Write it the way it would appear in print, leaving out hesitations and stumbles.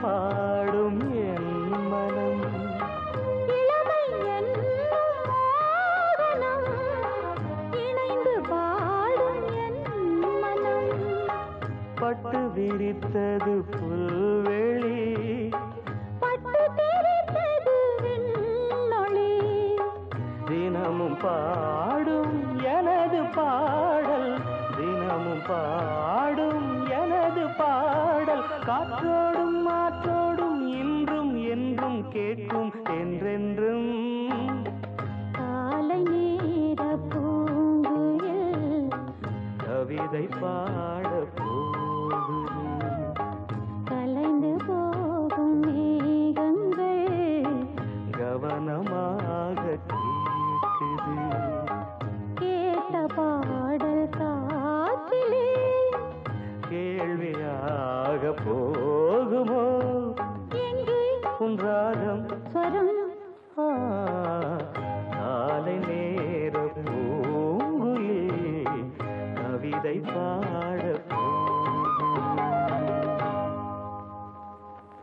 பாடும் என் மனம் இளமை என்னும் மோகனம் இணைந்து பாடும் என் மனம் பட்டு விரித்தது புல்வெளி பட்டு தெரித்தது விண்ணொளி தினமும் பாடும் எனது பாடல் தினமும் பாடும் எனது பாடல் காற்றோடும் மாற்றோடும் இன்றும் என்றும் கேட்கும் என்றென்றும் காலை நேர பூங்குயில் கவிதை பாட போகுது கலைந்து போகும் மேகங்கள் கவனமாக கேட்குது கேட்ட பாடல் காற்றிலே கேள்வியாக போகுமோ எங்கே உன் ராகம் ஸ்வரம் காலை நேர பூங்குயில் கவிதை பாட